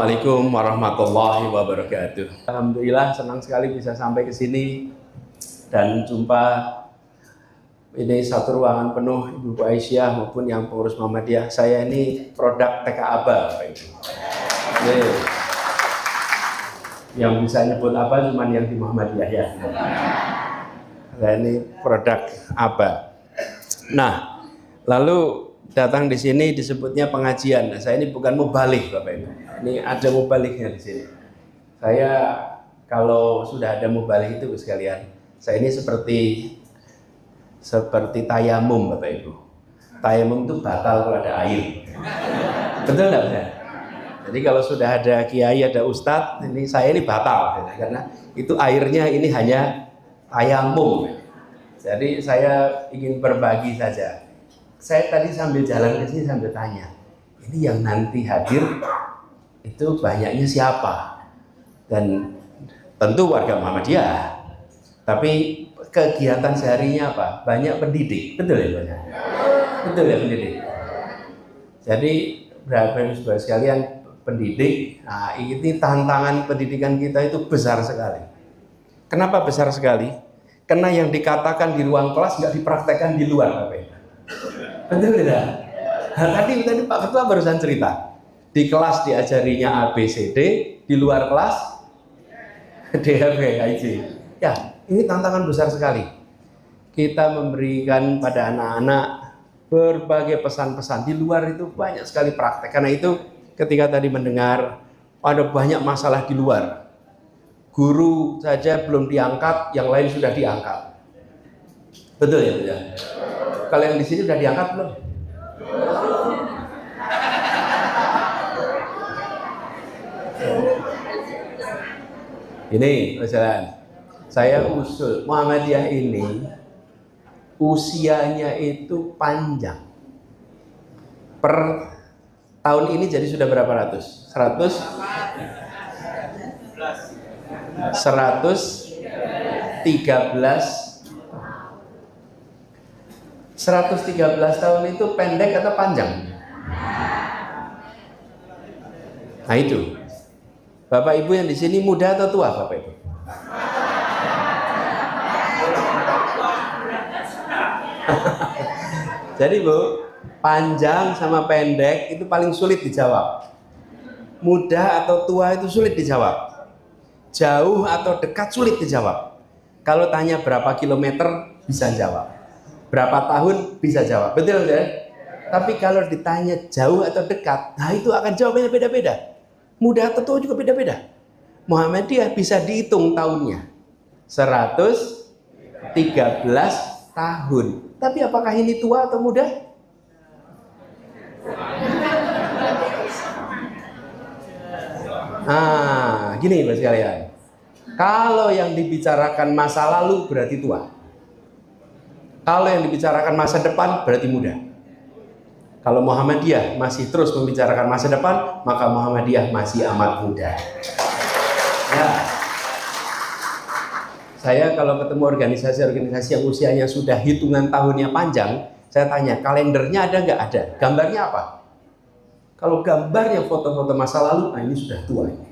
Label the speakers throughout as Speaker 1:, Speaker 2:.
Speaker 1: Assalamualaikum warahmatullahi wabarakatuh. Alhamdulillah senang sekali bisa sampai ke sini dan jumpa ini satu ruangan penuh Ibu Aisyah maupun yang pengurus Muhammadiyah. Saya ini produk TK Aba, Bapak Ibu. Yang bisa nyebut Aba cuman yang di Muhammadiyah ya. Saya ini produk Aba. Nah, lalu datang di sini disebutnya pengajian. Nah, saya ini bukan mubalik, Bapak Ibu. Ini ada mubaliknya di sini. Saya kalau sudah ada mubalik itu sekalian, saya ini seperti tayamum, Bapak Ibu. Tayamum itu batal kalau ada air. Betul enggak ya? Jadi kalau sudah ada kiai, ada ustadz, ini saya ini batal karena itu airnya ini hanya tayamum. Jadi saya ingin berbagi saja. Saya tadi sambil jalan ke sini sambil tanya, ini yang nanti hadir itu banyaknya siapa? Dan tentu warga Muhammadiyah. Tapi kegiatan seharinya apa? Banyak pendidik, betul ya banyak. Betul ya pendidik. Jadi berapa ibu sekalian pendidik? Nah, ini tantangan pendidikan kita itu besar sekali. Kenapa besar sekali? Karena yang dikatakan di ruang kelas nggak dipraktekkan di luar, Bapak Ibu. Betul tidak? Nah, tadi Pak Ketua barusan cerita. Di kelas diajarinya A, B, C, D, di luar kelas D, F, G, H, I. Ya, ini tantangan besar sekali. Kita memberikan pada anak-anak berbagai pesan-pesan. Di luar itu banyak sekali praktek. Karena itu ketika tadi mendengar ada banyak masalah di luar. Guru saja belum diangkat, yang lain sudah diangkat. Betul ya? Ya? Kalau yang di sini sudah diangkat belum? Ini perjalanan. Saya usul Muhammadiyah ini usianya itu panjang. Per tahun ini jadi sudah berapa ratus? 113 tahun itu pendek atau panjang? Nah itu. Bapak Ibu yang di sini muda atau tua, Bapak Ibu? Jadi Bu, panjang sama pendek itu paling sulit dijawab. Muda atau tua itu sulit dijawab. Jauh atau dekat sulit dijawab. Kalau tanya berapa kilometer bisa jawab. Berapa tahun bisa jawab. Betul ya? Tapi kalau ditanya jauh atau dekat, nah itu akan jawabannya beda-beda. Muda atau tua juga beda-beda. Muhammadiyah bisa dihitung tahunnya 113 tahun. Tapi apakah ini tua atau muda? Nah, gini Mas sekalian. Kalau yang dibicarakan masa lalu berarti tua. Kalau yang dibicarakan masa depan berarti muda. Kalau Muhammadiyah masih terus membicarakan masa depan, maka Muhammadiyah masih amat muda. Ya. Saya kalau ketemu organisasi-organisasi yang usianya sudah hitungan tahunnya panjang, saya tanya, kalendernya ada nggak? Ada. Gambarnya apa? Kalau gambarnya foto-foto masa lalu, nah ini sudah tua ini.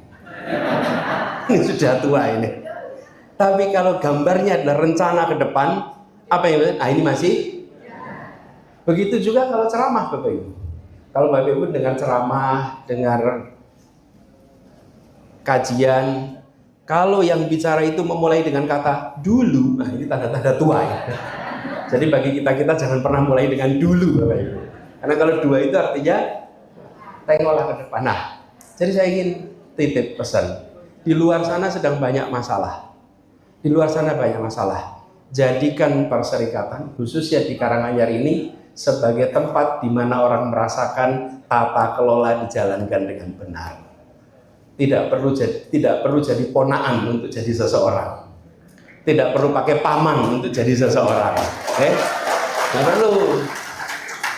Speaker 1: Ini sudah tua ini. Tapi kalau gambarnya adalah rencana ke depan, apa yang? Nah ini masih. Begitu juga kalau ceramah, Bapak Ibu. Kalau Bapak Ibu dengar ceramah, dengar kajian, kalau yang bicara itu memulai dengan kata dulu, nah ini tanda-tanda tua ya. Jadi bagi kita jangan pernah mulai dengan dulu, Bapak Ibu. Karena kalau dua itu artinya tengoklah ke depan. Nah, jadi saya ingin titip pesan. Di luar sana sedang banyak masalah. Di luar sana banyak masalah. Jadikan perserikatan, khususnya di Karanganyar ini, sebagai tempat di mana orang merasakan tata kelola dijalankan dengan benar. Tidak perlu jadi ponaan untuk jadi seseorang. Tidak perlu pakai paman untuk jadi seseorang. Tidak perlu.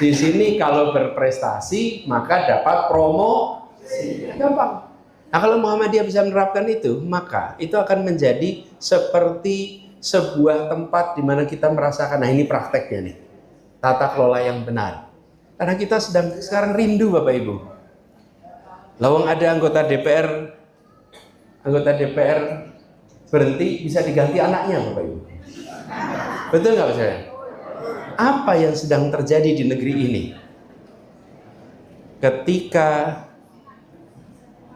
Speaker 1: Di sini kalau berprestasi maka dapat promosi. Gampang. Nah, kalau Muhammadiyah bisa menerapkan itu, maka itu akan menjadi seperti sebuah tempat di mana kita merasakan, nah ini prakteknya nih. Tata kelola yang benar. Karena kita sekarang rindu Bapak Ibu. Lawang ada anggota DPR berhenti bisa diganti anaknya, Bapak Ibu. Betul nggak Pak saya? Apa yang sedang terjadi di negeri ini? Ketika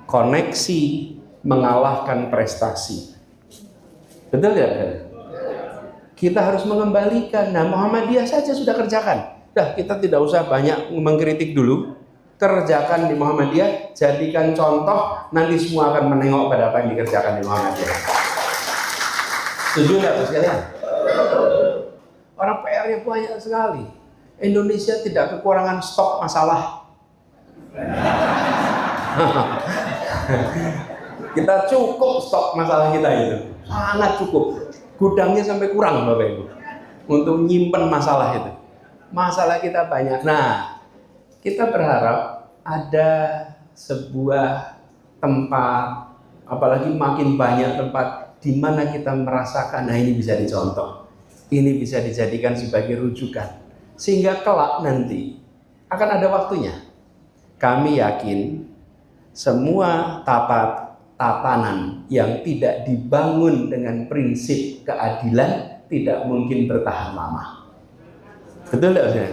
Speaker 1: koneksi mengalahkan prestasi. Betul ya? Kita harus mengembalikan. Nah, Muhammadiyah saja sudah kerjakan. Dah, kita tidak usah banyak mengkritik dulu. Kerjakan di Muhammadiyah, jadikan contoh, nanti semua akan menengok pada apa yang dikerjakan di Muhammadiyah. Setuju nggak Pak sekalian? Orang PR-nya banyak sekali. Indonesia tidak kekurangan stok masalah. Kita cukup stok masalah kita itu, sangat cukup. Gudangnya sampai kurang Bapak Ibu untuk nyimpen masalah itu. Masalah kita banyak. Nah, kita berharap ada sebuah tempat, apalagi makin banyak tempat di mana kita merasakan, nah ini bisa dicontoh, ini bisa dijadikan sebagai rujukan, sehingga kelak nanti akan ada waktunya. Kami yakin semua tatanan yang tidak dibangun dengan prinsip keadilan tidak mungkin bertahan lama. Betul tidak?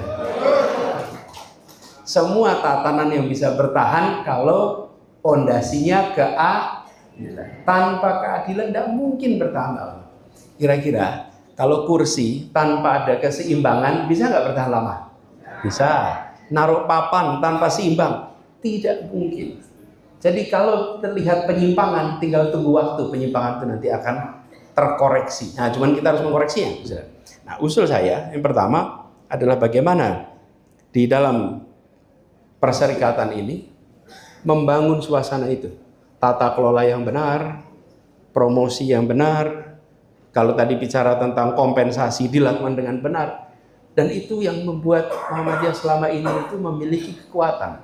Speaker 1: Semua tatanan yang bisa bertahan kalau pondasinya keadilan. Tanpa keadilan tidak mungkin bertahan lama. Kira-kira kalau kursi tanpa ada keseimbangan bisa nggak bertahan lama? Bisa. Naruh papan tanpa seimbang tidak mungkin. Jadi kalau terlihat penyimpangan, tinggal tunggu waktu penyimpangan itu nanti akan terkoreksi. Nah, cuman kita harus mengkoreksinya. Nah, usul saya yang pertama adalah bagaimana di dalam perserikatan ini membangun suasana itu, tata kelola yang benar, promosi yang benar. Kalau tadi bicara tentang kompensasi dilakukan dengan benar. Dan itu yang membuat Muhammadiyah selama ini itu memiliki kekuatan.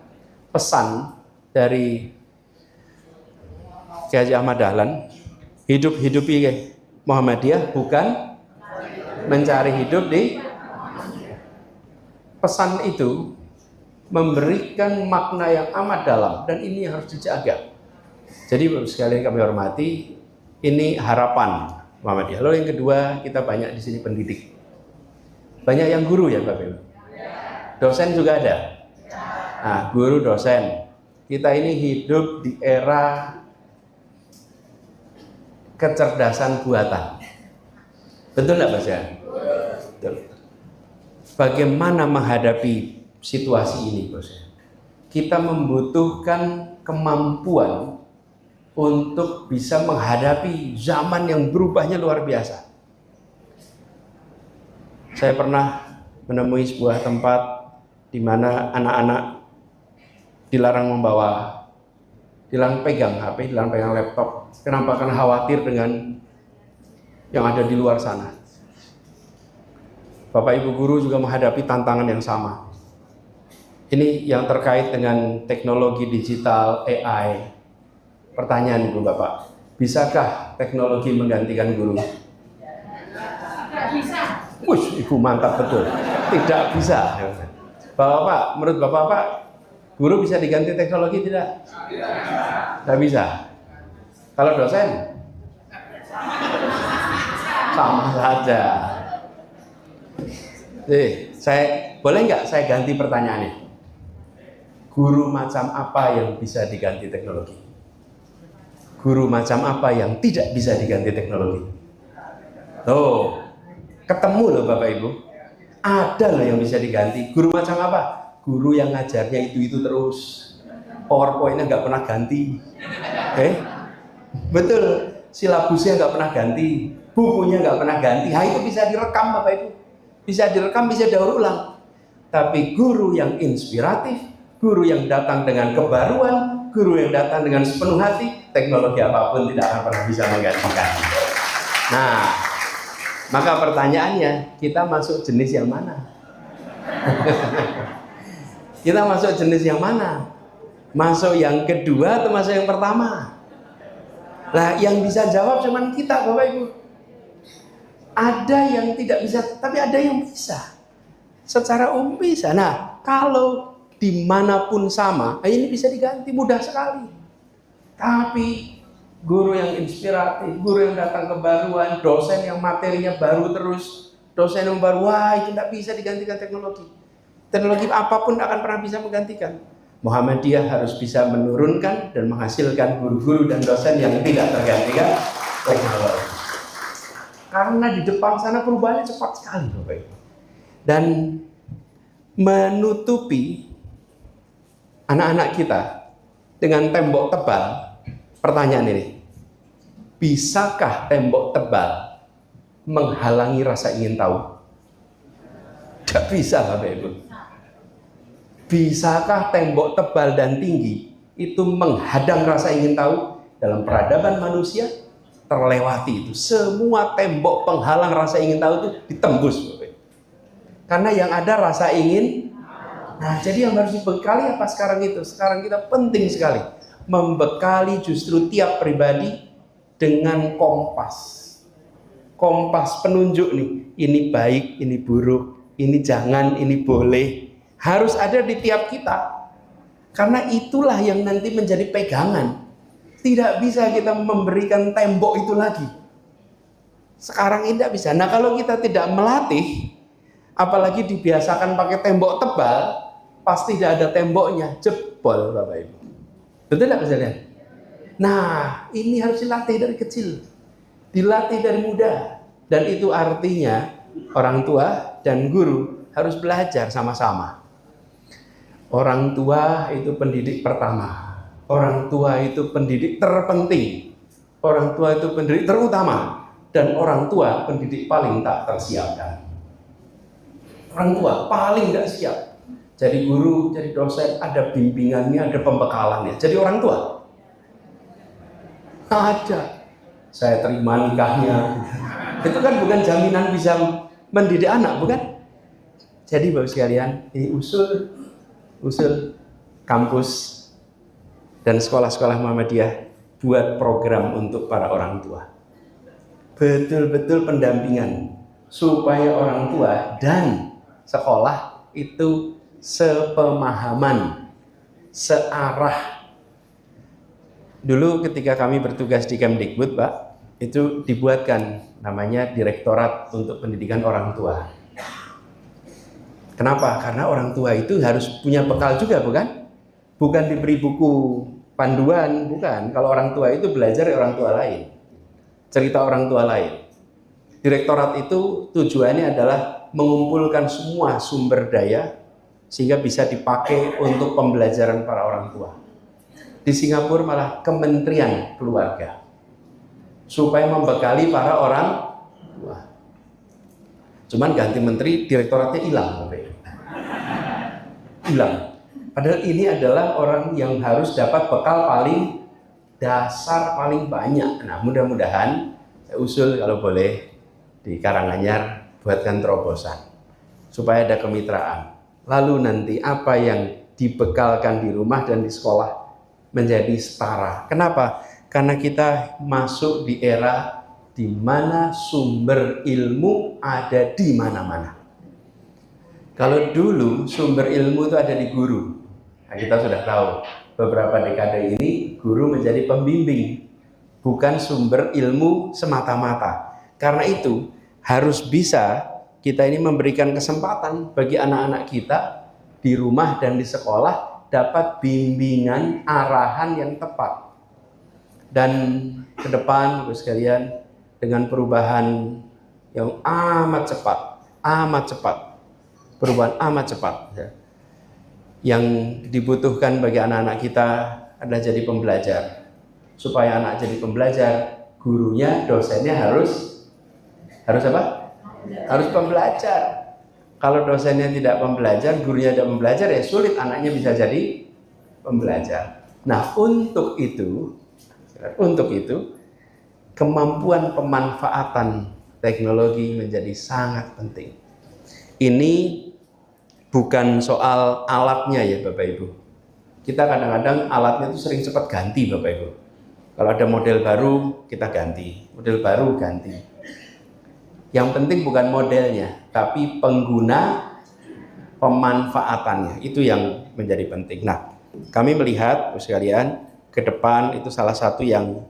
Speaker 1: Pesan dari Kiai Haji Ahmad Dahlan, hidup-hidupi Muhammadiyah bukan mencari hidup di. Pesan itu memberikan makna yang amat dalam dan ini harus dijaga. Jadi Bapak sekalian kami hormati, ini harapan Muhammadiyah. Lalu yang kedua, kita banyak di sini pendidik. Banyak yang guru ya Bapak Ibu. Dosen juga ada. Nah, guru dosen. Kita ini hidup di era kecerdasan buatan. Betul nggak Mas ya? Betul. Bagaimana menghadapi situasi ini, Bos? Kita membutuhkan kemampuan untuk bisa menghadapi zaman yang berubahnya luar biasa. Saya pernah menemui sebuah tempat di mana anak-anak dilarang pegang HP, dilarang pegang laptop. Kenapa? Karena khawatir dengan yang ada di luar sana. Bapak Ibu guru juga menghadapi tantangan yang sama. Ini yang terkait dengan teknologi digital, AI. Pertanyaan Ibu Bapak, bisakah teknologi menggantikan guru? Tidak bisa. Wush, Ibu mantap betul. Tidak bisa. Bapak, menurut Bapak, guru bisa diganti teknologi tidak? Tidak bisa. Kalau dosen? Sama saja. Boleh nggak saya ganti pertanyaannya? Guru macam apa yang bisa diganti teknologi? Guru macam apa yang tidak bisa diganti teknologi? Tuh, ketemu loh Bapak Ibu. Ada loh yang bisa diganti. Guru macam apa? Guru yang ngajarnya itu terus. PowerPoint-nya nggak pernah ganti. Betul. Silabusnya nggak pernah ganti. Bukunya nggak pernah ganti. Nah, itu bisa direkam Bapak Ibu. Bisa direkam, bisa daur ulang. Tapi guru yang inspiratif, guru yang datang dengan kebaruan, guru yang datang dengan sepenuh hati, teknologi apapun tidak akan pernah bisa menggantikan. Nah, maka pertanyaannya, kita masuk jenis yang mana? Kita masuk jenis yang mana? Masuk yang kedua atau masuk yang pertama? Nah, yang bisa jawab cuma kita Bapak Ibu. Ada yang tidak bisa, tapi ada yang bisa. Secara umum bisa. Nah, kalau dimanapun sama, ini bisa diganti mudah sekali. Tapi guru yang inspiratif, guru yang datang kebaruan, dosen yang materinya baru terus, dosen yang baru, wah itu tidak bisa digantikan teknologi. Teknologi apapun akan pernah bisa menggantikan. Muhammadiyah harus bisa menurunkan dan menghasilkan guru-guru dan dosen yang tidak tergantikan teknologi. Karena di depan sana perubahannya cepat sekali, Bapak Ibu. Dan menutupi anak-anak kita dengan tembok tebal, pertanyaan ini, bisakah tembok tebal menghalangi rasa ingin tahu? Tidak bisa, Bapak Ibu. Bisakah tembok tebal dan tinggi itu menghadang rasa ingin tahu? Dalam peradaban manusia terlewati itu. Semua tembok penghalang rasa ingin tahu itu ditembus, Bapak Ibu. Karena yang ada rasa ingin. Nah, jadi yang harus dibekali apa sekarang itu? Sekarang kita penting sekali membekali justru tiap pribadi dengan kompas. Kompas penunjuk nih, ini baik, ini buruk, ini jangan, ini boleh. Harus ada di tiap kita. Karena itulah yang nanti menjadi pegangan. Tidak bisa kita memberikan tembok itu lagi. Sekarang ini tidak bisa. Nah, kalau kita tidak melatih, apalagi dibiasakan pakai tembok tebal, pasti tidak ada temboknya, jebol, Bapak Ibu. Betul tidak misalnya? Nah, ini harus dilatih dari kecil, dilatih dari muda, dan itu artinya orang tua dan guru harus belajar sama-sama. Orang tua itu pendidik pertama, orang tua itu pendidik terpenting, orang tua itu pendidik terutama, dan orang tua pendidik paling tak tersiapkan. Orang tua paling tidak siap. Jadi guru, jadi dosen, ada bimbingannya, ada pembekalannya. Jadi orang tua ada. Saya terima nikahnya. Itu kan bukan jaminan bisa mendidik anak, bukan? Jadi Bapak sekalian, ini usul kampus dan sekolah-sekolah Muhammadiyah buat program untuk para orang tua. Betul-betul pendampingan supaya orang tua dan sekolah itu sepemahaman, searah. Dulu ketika kami bertugas di Kemdikbud, Pak, itu dibuatkan namanya Direktorat untuk Pendidikan Orang Tua. Kenapa? Karena orang tua itu harus punya bekal juga, bukan? Bukan diberi buku panduan, bukan. Kalau orang tua itu belajar dari orang tua lain, cerita orang tua lain. Direktorat itu tujuannya adalah mengumpulkan semua sumber daya sehingga bisa dipakai untuk pembelajaran para orang tua. Di Singapura malah Kementerian Keluarga, supaya membekali para orang tua. Cuman ganti menteri, direktoratnya hilang. Hilang. Padahal ini adalah orang yang harus dapat bekal paling dasar, paling banyak. Nah, mudah-mudahan saya usul kalau boleh di Karanganyar buatkan terobosan supaya ada kemitraan. Lalu nanti apa yang dibekalkan di rumah dan di sekolah menjadi setara. Kenapa? Karena kita masuk di era di mana sumber ilmu ada di mana-mana. Kalau dulu sumber ilmu itu ada di guru. Nah, kita sudah tahu beberapa dekade ini guru menjadi pembimbing, bukan sumber ilmu semata-mata. Karena itu harus bisa kita ini memberikan kesempatan bagi anak-anak kita di rumah dan di sekolah dapat bimbingan arahan yang tepat. Dan ke depan Bapak sekalian, dengan perubahan yang amat cepat, perubahan amat cepat ya. Yang dibutuhkan bagi anak-anak kita adalah jadi pembelajar. Supaya anak jadi pembelajar, gurunya, dosennya harus apa? Harus pembelajar. Kalau dosennya tidak pembelajar, gurunya tidak pembelajar, ya sulit anaknya bisa jadi pembelajar. Nah, untuk itu kemampuan pemanfaatan teknologi menjadi sangat penting. Ini bukan soal alatnya ya Bapak Ibu. Kita kadang-kadang alatnya itu sering cepat ganti Bapak Ibu. Kalau ada model baru kita ganti, model baru ganti. Yang penting bukan modelnya, tapi pemanfaatannya. Itu yang menjadi penting. Nah, kami melihat sekalian ke depan itu salah satu yang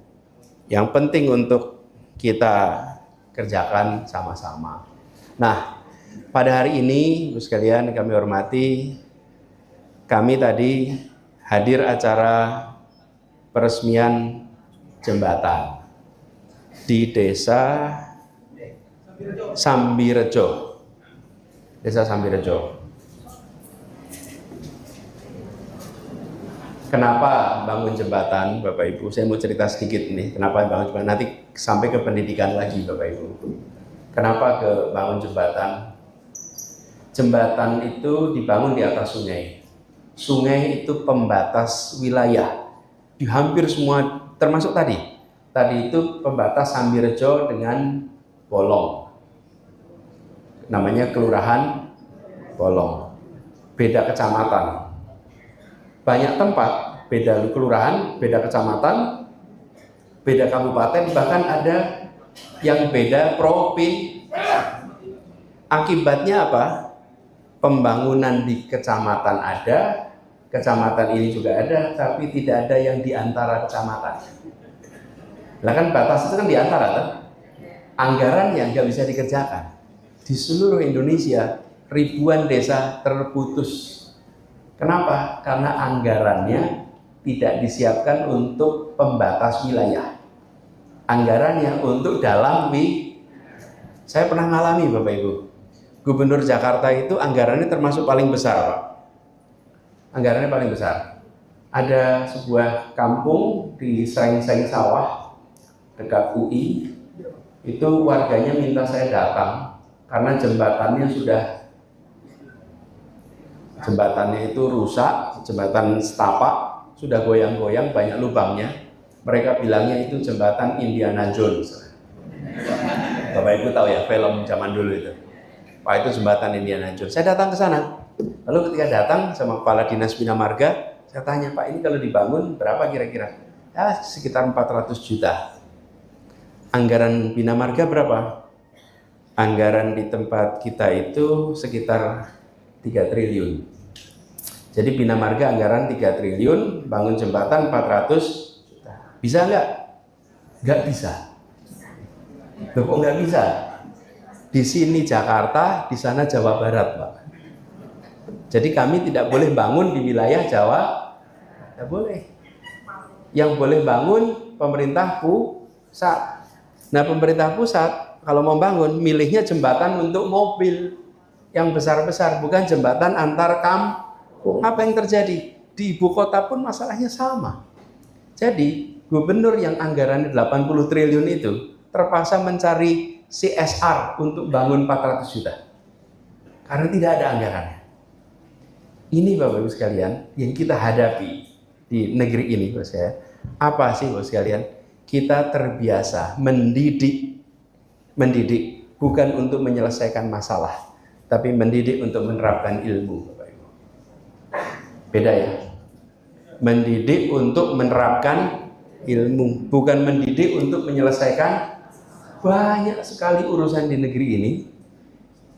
Speaker 1: penting untuk kita kerjakan sama-sama. Nah, pada hari ini sekalian kami hormati, kami tadi hadir acara peresmian jembatan di Desa Sambirejo. Desa Sambirejo. Kenapa bangun jembatan, Bapak Ibu? Saya mau cerita sedikit nih, kenapa bangun jembatan. Nanti sampai ke pendidikan lagi, Bapak Ibu. Kenapa ke bangun jembatan? Jembatan itu dibangun di atas sungai. Sungai itu pembatas wilayah. Di hampir semua, termasuk tadi. Tadi itu pembatas Sambirejo dengan Bolong. Namanya Kelurahan Bolong. Beda kecamatan. Banyak tempat, beda kelurahan, beda kecamatan, beda kabupaten, bahkan ada yang beda provinsi. Akibatnya apa? Pembangunan di kecamatan ada, kecamatan ini juga ada, tapi tidak ada yang di antara kecamatan. Lah kan batas itu kan di antara, kan? Anggaran yang nggak bisa dikerjakan. Di seluruh Indonesia, ribuan desa terputus. Kenapa? Karena anggarannya tidak disiapkan untuk pembatas wilayah. Anggarannya untuk dalam Saya pernah ngalami, Bapak Ibu. Gubernur Jakarta itu anggarannya termasuk paling besar, Pak. Anggarannya paling besar. Ada sebuah kampung di Seng-Seng Sawah dekat UI. Itu warganya minta saya datang karena jembatannya itu rusak, jembatan setapak, sudah goyang-goyang, banyak lubangnya. Mereka bilangnya itu jembatan Indiana Jones. Bapak Ibu tahu ya film zaman dulu itu. Pak, itu jembatan Indiana Jones. Saya datang ke sana. Lalu ketika datang sama Kepala Dinas Bina Marga, saya tanya, Pak, ini kalau dibangun berapa kira-kira? Ya sekitar 400 juta. Anggaran Bina Marga berapa? Anggaran di tempat kita itu sekitar 3 triliun. Jadi Bina Marga anggaran 3 triliun, bangun jembatan 400 juta. Bisa nggak? Nggak bisa. Loh, kok nggak bisa? Di sini Jakarta, di sana Jawa Barat, Pak. Jadi kami tidak boleh bangun di wilayah Jawa, tidak boleh. Yang boleh bangun pemerintah pusat. Nah, pemerintah pusat kalau mau bangun, milihnya jembatan untuk mobil yang besar-besar, bukan jembatan antar kampung. Apa yang terjadi? Di ibu kota pun masalahnya sama. Jadi, gubernur yang anggarannya 80 triliun itu terpaksa mencari CSR untuk bangun 400 juta. Karena tidak ada anggarannya. Ini Bapak Ibu sekalian yang kita hadapi di negeri ini, Bos ya. Apa sih Bos sekalian? Kita terbiasa mendidik bukan untuk menyelesaikan masalah, tapi mendidik untuk menerapkan ilmu, Bapak Ibu. Beda ya. Mendidik untuk menerapkan ilmu, bukan mendidik untuk menyelesaikan. Banyak sekali urusan di negeri ini.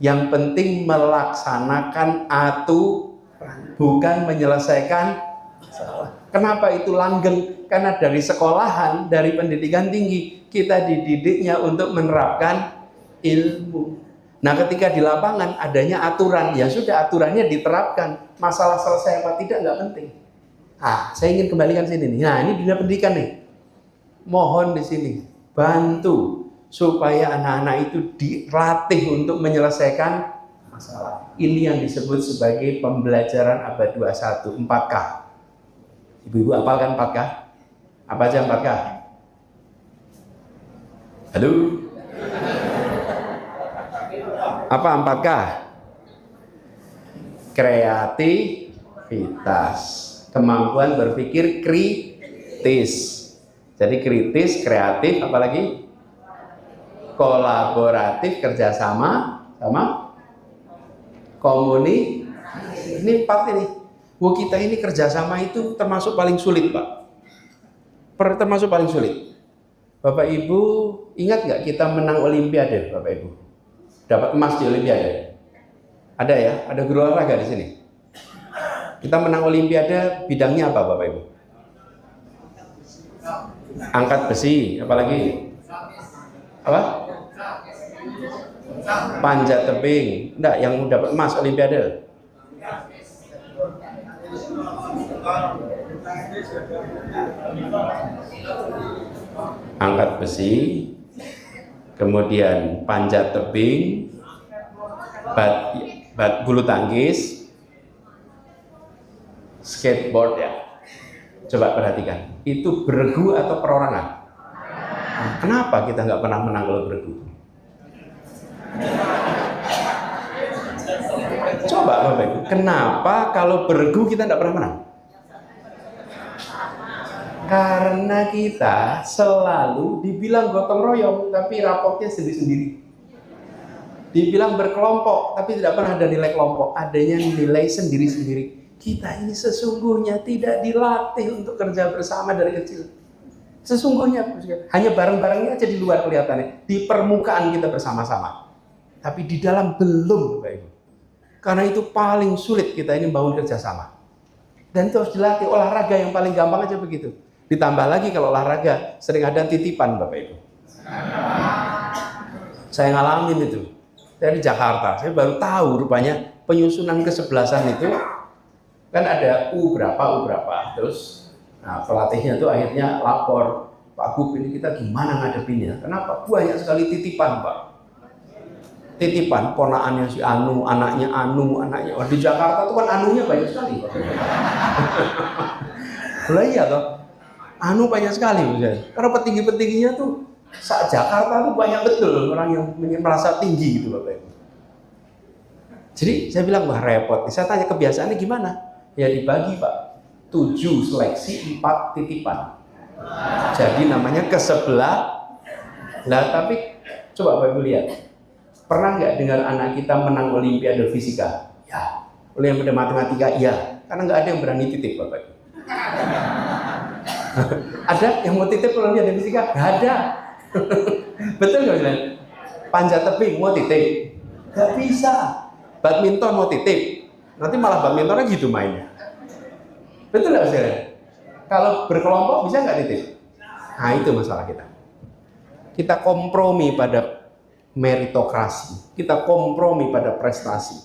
Speaker 1: Yang penting melaksanakan aturan, bukan menyelesaikan masalah. Kenapa itu langgeng? Karena dari sekolahan, dari pendidikan tinggi, kita dididiknya untuk menerapkan ilmu. Nah, ketika di lapangan adanya aturan, ya sudah aturannya diterapkan. Masalah selesai apa tidak nggak penting. Saya ingin kembalikan sini nih. Nah, ini dunia pendidikan nih. Mohon di sini bantu supaya anak-anak itu dilatih untuk menyelesaikan masalah. Ini yang disebut sebagai pembelajaran abad 21, 4K. Ibu-ibu hafal kan 4K? Apa aja 4K? Halo? Apa 4K? Kreativitas, kemampuan berpikir kritis. Jadi kritis, kreatif, apalagi kolaboratif, kerjasama, sama komunikasi. Ini 4 ini. Kita ini kerjasama itu termasuk paling sulit, Pak. Termasuk paling sulit. Bapak Ibu ingat nggak kita menang Olimpiade, Bapak Ibu? Dapat emas di Olimpiade. Ada ya, ada guru olahraga di sini. Kita menang Olimpiade, bidangnya apa Bapak Ibu? Angkat besi, apalagi? Apa? Panjat tebing. Enggak, yang dapat emas Olimpiade. Angkat besi, kemudian panjat tebing, bulu tangkis, skateboard ya. Coba perhatikan, itu beregu atau perorangan? Nah, kenapa kita nggak pernah menang kalau beregu? Coba Bapak Ibu, kenapa kalau beregu kita nggak pernah menang? Karena kita selalu dibilang gotong royong, tapi rapotnya sendiri-sendiri. Dibilang berkelompok, tapi tidak pernah ada nilai kelompok, adanya nilai sendiri-sendiri. Kita ini sesungguhnya tidak dilatih untuk kerja bersama dari kecil. Sesungguhnya hanya bareng-barengnya aja di luar kelihatannya, di permukaan kita bersama-sama, tapi di dalam belum, Bapak Ibu. Karena itu paling sulit kita ini bangun kerjasama. Dan itu harus dilatih. Olahraga yang paling gampang aja begitu. Ditambah lagi kalau olahraga sering ada titipan, Bapak Ibu. Saya ngalamin itu. Saya di Jakarta, saya baru tahu rupanya penyusunan kesebelasan itu kan ada U berapa. Terus pelatihnya tuh akhirnya lapor, Pak Gub, ini kita gimana ngadepinnya? Kenapa? Banyak sekali titipan, Pak. Titipan, ponaannya si Anu, anaknya. Oh, di Jakarta tuh kan anunya banyak sekali, Pak. Lah iya toh. Anu banyak sekali, misalnya. Karena petinggi-petingginya tuh saat Jakarta tuh banyak betul orang yang merasa tinggi gitu, Bapak Ibu. Jadi saya bilang, wah repot. Saya tanya kebiasaannya gimana? Ya dibagi, Pak. 7 seleksi, 4 titipan. Jadi namanya kesebelah. Nah tapi coba Bapak Ibu lihat. Pernah nggak dengar anak kita menang Olimpiade Fisika? Ya. Olimpiade Matematika? Ya. Karena nggak ada yang berani titip, Bapak Ibu. Ada yang mau titip Olimpiade Fisika? Nggak ada. Betul nggak bilang? Panjat tebing mau titip? Nggak bisa. Badminton mau titip? Nanti malah badmintonnya gitu mainnya. Betul nggak saudara? Kalau berkelompok bisa nggak titip? Nah itu masalah kita. Kita kompromi pada meritokrasi. Kita kompromi pada prestasi.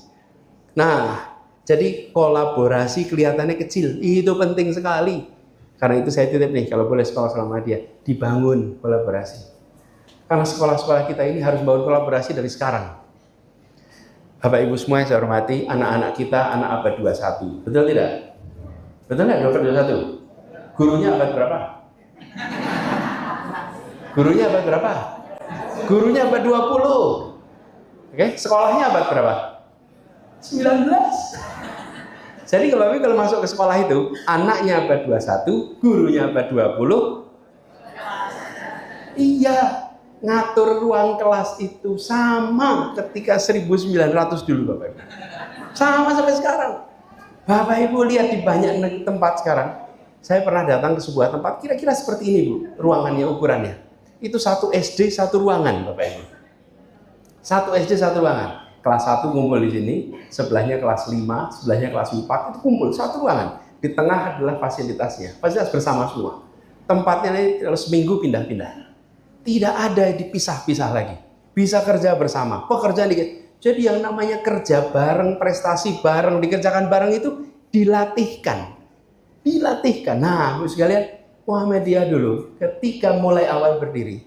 Speaker 1: Nah, jadi kolaborasi kelihatannya kecil. Itu penting sekali. Karena itu saya titip nih, kalau boleh sekolah selama dia dibangun kolaborasi. Karena sekolah-sekolah kita ini harus bangun kolaborasi dari sekarang. Bapak Ibu semua yang saya hormati, anak-anak kita anak abad 21. Betul tidak? Betul nggak abad 21? Gurunya abad berapa? Gurunya abad berapa? Gurunya abad 20. Oke, sekolahnya abad berapa? 19. Jadi kalau masuk ke sekolah itu, anaknya abad 21, gurunya abad 20. Iya, ngatur ruang kelas itu sama ketika 1900 dulu, Bapak Ibu. Sama sampai sekarang. Bapak Ibu lihat di banyak tempat sekarang. Saya pernah datang ke sebuah tempat, kira-kira seperti ini, Bu, ruangannya, ukurannya. Itu 1 SD 1 ruangan, Bapak Ibu. 1 SD 1 ruangan. Kelas 1 kumpul di sini, sebelahnya kelas 5, sebelahnya kelas 4, itu kumpul 1 ruangan. Di tengah adalah fasilitasnya, fasilitas bersama semua. Tempatnya ini seminggu pindah-pindah. Tidak ada dipisah-pisah lagi. Bisa kerja bersama, pekerjaan dikit. Jadi yang namanya kerja bareng, prestasi bareng, dikerjakan bareng itu dilatihkan. Dilatihkan. Nah, Ibu sekalian, Muhammadiyah dulu ketika mulai awal berdiri,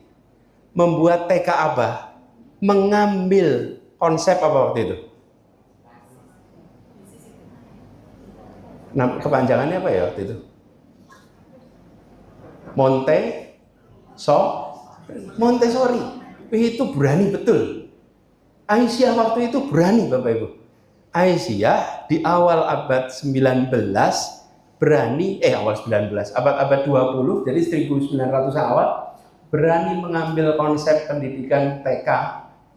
Speaker 1: membuat TK Abah, mengambil konsep apa waktu itu? Nah, kepanjangannya apa ya waktu itu? Montessori. Itu berani betul. Aisyah waktu itu berani, Bapak Ibu. Aisyah di awal abad 19 berani, awal 19, abad 20, jadi 1900 awal, berani mengambil konsep pendidikan TK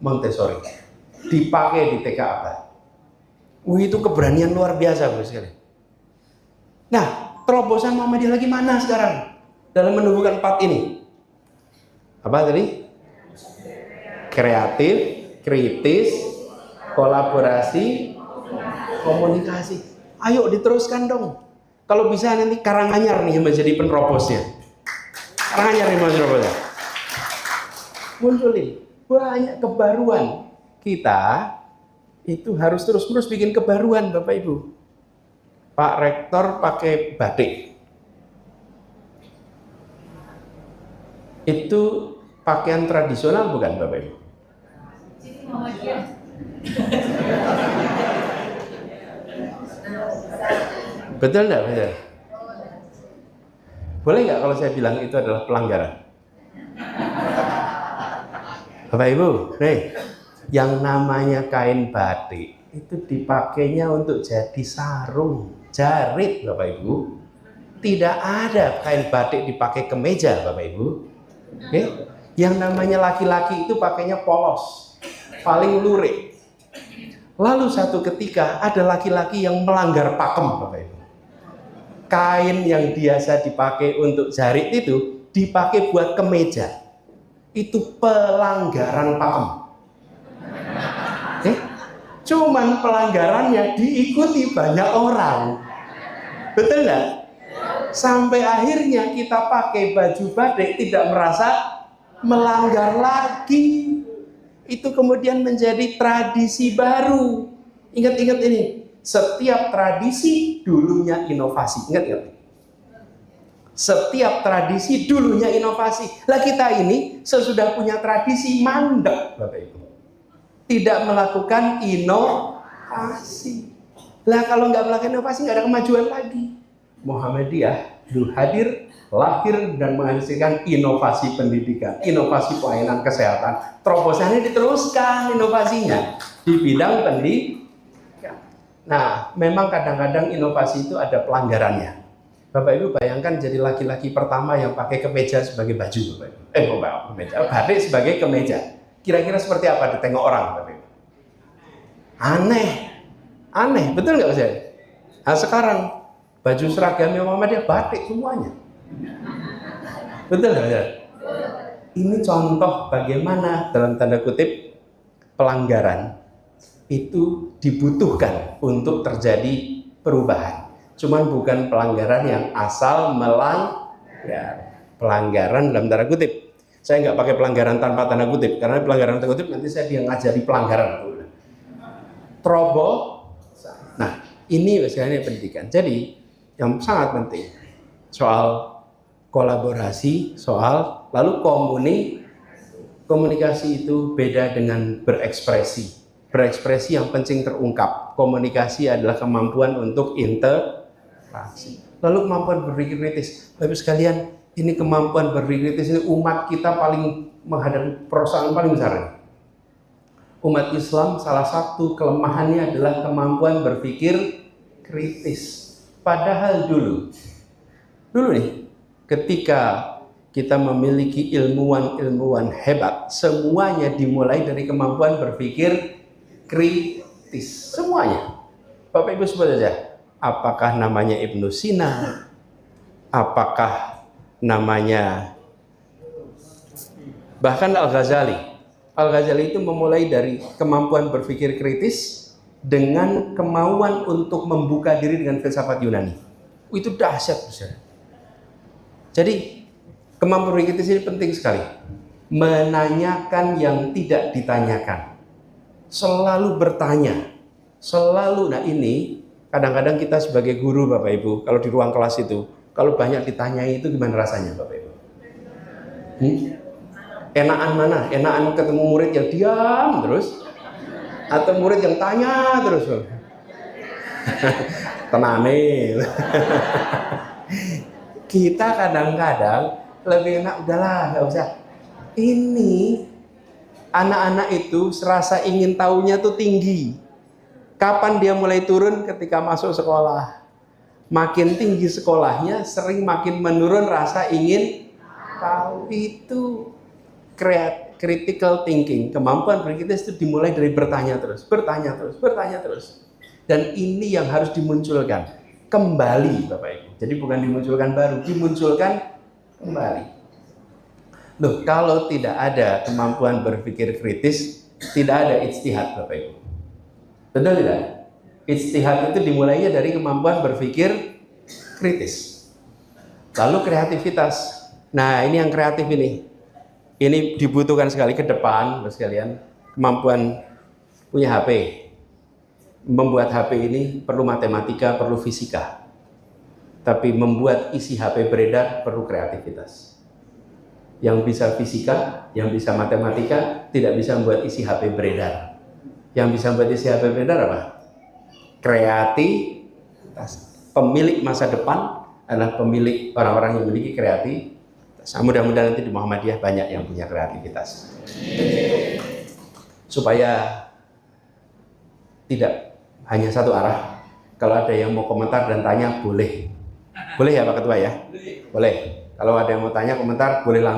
Speaker 1: Montessori. Dipakai di TK Abah. Itu keberanian luar biasa, Bro sekali. Nah, terobosan Muhammadiyah lagi mana sekarang dalam menumbuhkan 4 ini? Apa tadi? Kreatif, kritis, kolaborasi, Komunikasi. Ayo diteruskan dong. Kalau bisa nanti Karanganyar nih yang menjadi penerobosnya. Karanganyar nih penerobosnya. Munculin banyak kebaruan. Kita itu harus terus-menerus bikin kebaruan, Bapak Ibu. Pak Rektor pakai batik. Itu pakaian tradisional bukan, Bapak Ibu? Betul nggak? Betul. Boleh nggak kalau saya bilang itu adalah pelanggaran? Bapak Ibu, nih, yang namanya kain batik itu dipakainya untuk jadi sarung, jarit, Bapak Ibu. Tidak ada kain batik dipakai kemeja, Bapak Ibu. Oke? Yang namanya laki-laki itu pakainya polos, paling lurik. Lalu satu ketika ada laki-laki yang melanggar pakem, Bapak Ibu. Kain yang biasa dipakai untuk jarit itu dipakai buat kemeja. Itu pelanggaran pakem. Cuman pelanggarannya diikuti banyak orang. Betul nggak? Sampai akhirnya kita pakai baju batik tidak merasa melanggar lagi. Itu kemudian menjadi tradisi baru. Ingat-ingat ini. Setiap tradisi dulunya inovasi. Ingat-ingat. Setiap tradisi dulunya inovasi. Lah kita ini sesudah punya tradisi mandek, Bapak Ibu. Tidak melakukan inovasi. Lah kalau nggak melakukan inovasi nggak ada kemajuan lagi. Muhammadiyah dulu hadir, lahir dan menghasilkan inovasi pendidikan, inovasi pelayanan kesehatan. Terobosannya diteruskan inovasinya di bidang pendidikan. Nah, memang kadang-kadang inovasi itu ada pelanggarannya. Bapak Ibu bayangkan jadi laki-laki pertama yang pakai kemeja sebagai baju, Bapak Ibu. Kemeja, batik sebagai kemeja. Kira-kira seperti apa ditengok orang, Bapak Ibu? Aneh, betul nggak Mas? Nah sekarang baju seragamnya Muhammadiyah batik semuanya. Betul nggak Mas? Ini contoh bagaimana dalam tanda kutip pelanggaran itu dibutuhkan untuk terjadi perubahan. Cuman bukan pelanggaran yang asal melanggar. Pelanggaran dalam tanda kutip. Saya nggak pakai pelanggaran tanpa tanda kutip, karena pelanggaran tanda kutip nanti saya dia ngajari pelanggaran. Nah, ini misalnya pendidikan. Jadi yang sangat penting soal kolaborasi, soal lalu komunikasi itu beda dengan berekspresi. Berekspresi yang penting terungkap. Komunikasi adalah kemampuan untuk interaksi. Lalu kemampuan berpikir kritis. Bapak sekalian, ini kemampuan berpikir kritis ini umat kita paling menghadapi persoalan paling besar. Umat Islam salah satu kelemahannya adalah kemampuan berpikir kritis. Padahal dulu nih, ketika kita memiliki ilmuwan-ilmuwan hebat, semuanya dimulai dari kemampuan berpikir kritis. Semuanya. Bapak Ibu sebut saja. Apakah namanya Ibnu Sina? Apakah namanya bahkan Al-Ghazali? Al-Ghazali itu memulai dari kemampuan berpikir kritis dengan kemauan untuk membuka diri dengan filsafat Yunani. Itu dahsyat, besar. Jadi kemampuan berpikir kritis ini penting sekali. Menanyakan yang tidak ditanyakan. Selalu bertanya. Selalu, nah ini kadang-kadang kita sebagai guru Bapak Ibu, kalau di ruang kelas itu, kalau banyak ditanyai itu gimana rasanya Bapak Ibu? Enakan mana? Enakan ketemu murid yang diam terus? Atau murid yang tanya terus? Tenane. Kita kadang-kadang lebih enak, udahlah nggak usah. Ini anak-anak itu serasa ingin tahunya tuh tinggi. Kapan dia mulai turun? Ketika masuk sekolah. Makin tinggi sekolahnya, sering makin menurun rasa ingin tahu. Itu critical thinking. Kemampuan berpikir itu dimulai dari bertanya terus. Dan ini yang harus dimunculkan kembali, Bapak Ibu. Jadi bukan dimunculkan baru, dimunculkan kembali. Loh, kalau tidak ada kemampuan berpikir kritis, tidak ada ijtihad, Bapak Ibu. Betul tidak? Ijtihad itu dimulainya dari kemampuan berpikir kritis. Lalu kreativitas. Nah, ini yang kreatif ini. Ini dibutuhkan sekali ke depan, Bapak sekalian. Kemampuan punya HP. Membuat HP ini perlu matematika, perlu fisika. Tapi membuat isi HP beredar perlu kreativitas. Yang bisa fisika, yang bisa matematika, tidak bisa membuat isi HP beredar. Yang bisa membuat isi HP beredar apa? Kreativitas. Pemilik masa depan adalah pemilik orang-orang yang memiliki kreativitas. Mudah-mudahan nanti di Muhammadiyah banyak yang punya kreativitas. Supaya tidak hanya satu arah. Kalau ada yang mau komentar dan tanya, boleh. Boleh ya Pak Ketua ya? Boleh. Kalau ada yang mau tanya komentar, boleh langsung.